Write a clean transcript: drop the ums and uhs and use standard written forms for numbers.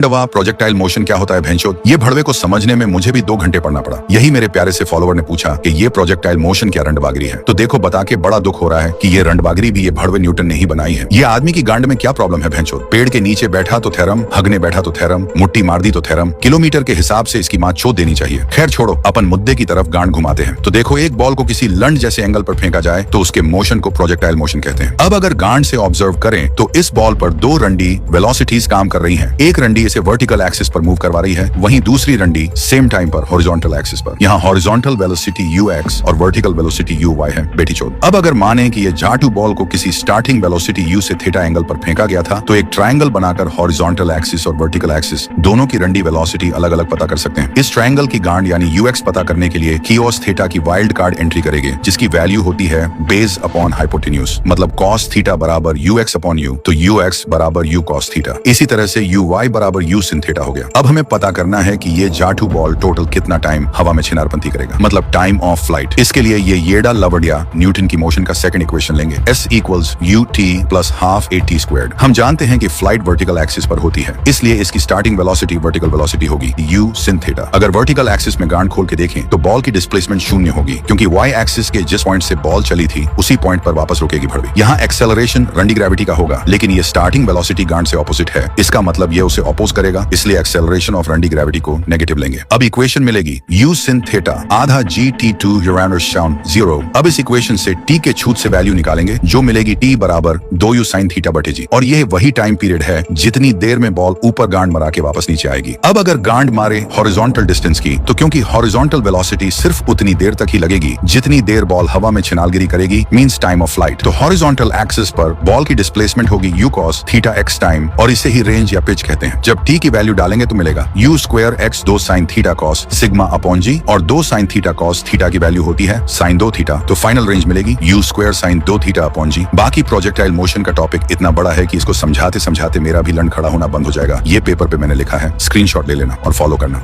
दवा projectile motion क्या होता है भैंचोद? ये भड़वे को समझने में मुझे भी 2 घंटे पढ़ना पड़ा। यही मेरे प्यारे से फॉलोवर ने पूछा कि ये प्रोजेक्टाइल मोशन क्या रंडबागरी है। तो देखो बता के बड़ा दुख हो रहा है कि ये रंडबागरी भी ये भड़वे न्यूटन ने ही बनाई है। ये आदमी की गांड में क्या प्रॉब्लम है भैंचोद? पेड़ के नीचे बैठा तो थेरम, हगने बैठा तो थेरम, मुट्ठी मार दी तो थेरम। किलोमीटर के हिसाब से इसकी माँ चोद देनी चाहिए। खैर छोड़ो, अपन मुद्दे की तरफ गांड घुमाते हैं। तो देखो, एक बॉल को किसी लंड जैसे एंगल पर फेंका जाए तो उसके मोशन को प्रोजेक्टाइल मोशन कहते हैं। अब अगर गांड से ऑब्जर्व करें तो इस बॉल पर 2 रंडी वेलोसिटीज काम कर रही हैं। एक रंडी इसे वर्टिकल एक्सिस पर मूव करवा रही है, वहीं दूसरी रंडी सेम टाइम पर हॉरिजॉन्टल एक्सिस पर। यहाँ हॉरिजॉन्टल वेलोसिटी ux और वर्टिकल वेलोसिटी uy है बेटी चोद। अब अगर माने कि ये जाटू बॉल को किसी स्टार्टिंग वेलोसिटी u से थीटा एंगल पर फेंका गया था, तो एक ट्रायंगल बनाकर हॉरिजॉन्टल एक्सिस और वर्टिकल एक्सिस दोनों की रंडी वेलोसिटी अलग अलग पता कर सकते हैं। इस ट्रायंगल की गांड यानी ux पता करने के लिए cos थीटा की वाइल्ड कार्ड एंट्री करेंगे, जिसकी वैल्यू होती है बेस अपॉन हाइपोटेन्यूज। मतलब cos थीटा बराबर ux अपॉन u, तो ux बराबर u cos थीटा। इसी तरह से uy बराबर u sin थीटा हो गया। अब हमें पता करना है कि ये जाटू बॉल टोटल कितना टाइम हवा में छिनारपंथी करेगा, मतलब टाइम ऑफ फ्लाइट। इसके लिए ये येडा लवड़िया न्यूटन की मोशन का सेकंड इक्वेशन लेंगे, s equals ut plus half at squared. हम जानते हैं कि फ्लाइट वर्टिकल एक्सिस पर होती है, इसलिए इसकी स्टार्टिंग वेलोसिटी वर्टिकल वेलोसिटी होगी u sin थीटा। अगर वर्टिकल एक्सिस में गांड खोल के देखें तो बॉल की डिस्प्लेसमेंट शून्य होगी, क्योंकि y एक्सिस के जिस पॉइंट से बॉल चली थी उसी पॉइंट पर वापस रुकेगी भड़वी। यहाँ एक्सेलरेशन रंडी ग्रेविटी का होगा, लेकिन ये स्टार्टिंग वेलोसिटी गांड से ऑपोजिट है। इसका मतलब ये उसे ऑपोज करेगा, इसलिए एक्सेलरेशन ऑफ रंडी ग्रेविटी को नेगेटिव लेंगे। अब इक्वेशन मिलेगी u sin थीटा आधा gt2 यूरेनस शाउन 0। अब इस इक्वेशन से t के छूत से वैल्यू निकालेंगे, जो मिलेगी t बराबर 2u sin थीटा बटे g। और यह वही टाइम पीरियड है जितनी देर में बॉल ऊपर गांड मारा के वापस नीचे आएगी। अब अगर गांड मारे हॉरिजॉन्टल डिस्टेंस की, तो क्योंकि हॉरिजॉन्टल वेलोसिटी सिर्फ उतनी देर तक ही लगेगी जितनी देर बॉल हवा में छिनालगिरी करेगी, मींस टाइम ऑफ फ्लाइट। तो हॉरिजॉन्टल एक्सिस पर बॉल की डिस्प्लेसमेंट होगी u cos theta x time, और इसे ही रेंज या पिच कहते हैं। जब t की वैल्यू डालेंगे तो मिलेगा u square x 2 sin theta cos sigma upon g, और 2 sin थीटा cos थीटा की वैल्यू होती है sin 2 थीटा। तो फाइनल रेंज मिलेगी u square sin 2 theta upon g। बाकी प्रोजेक्टाइल मोशन का टॉपिक इतना बड़ा है कि इसको समझाते समझाते मेरा भी लंड खड़ा होना बंद हो जाएगा। ये पेपर पे मैंने लिखा है, स्क्रीनशॉट ले लेना और फॉलो करना।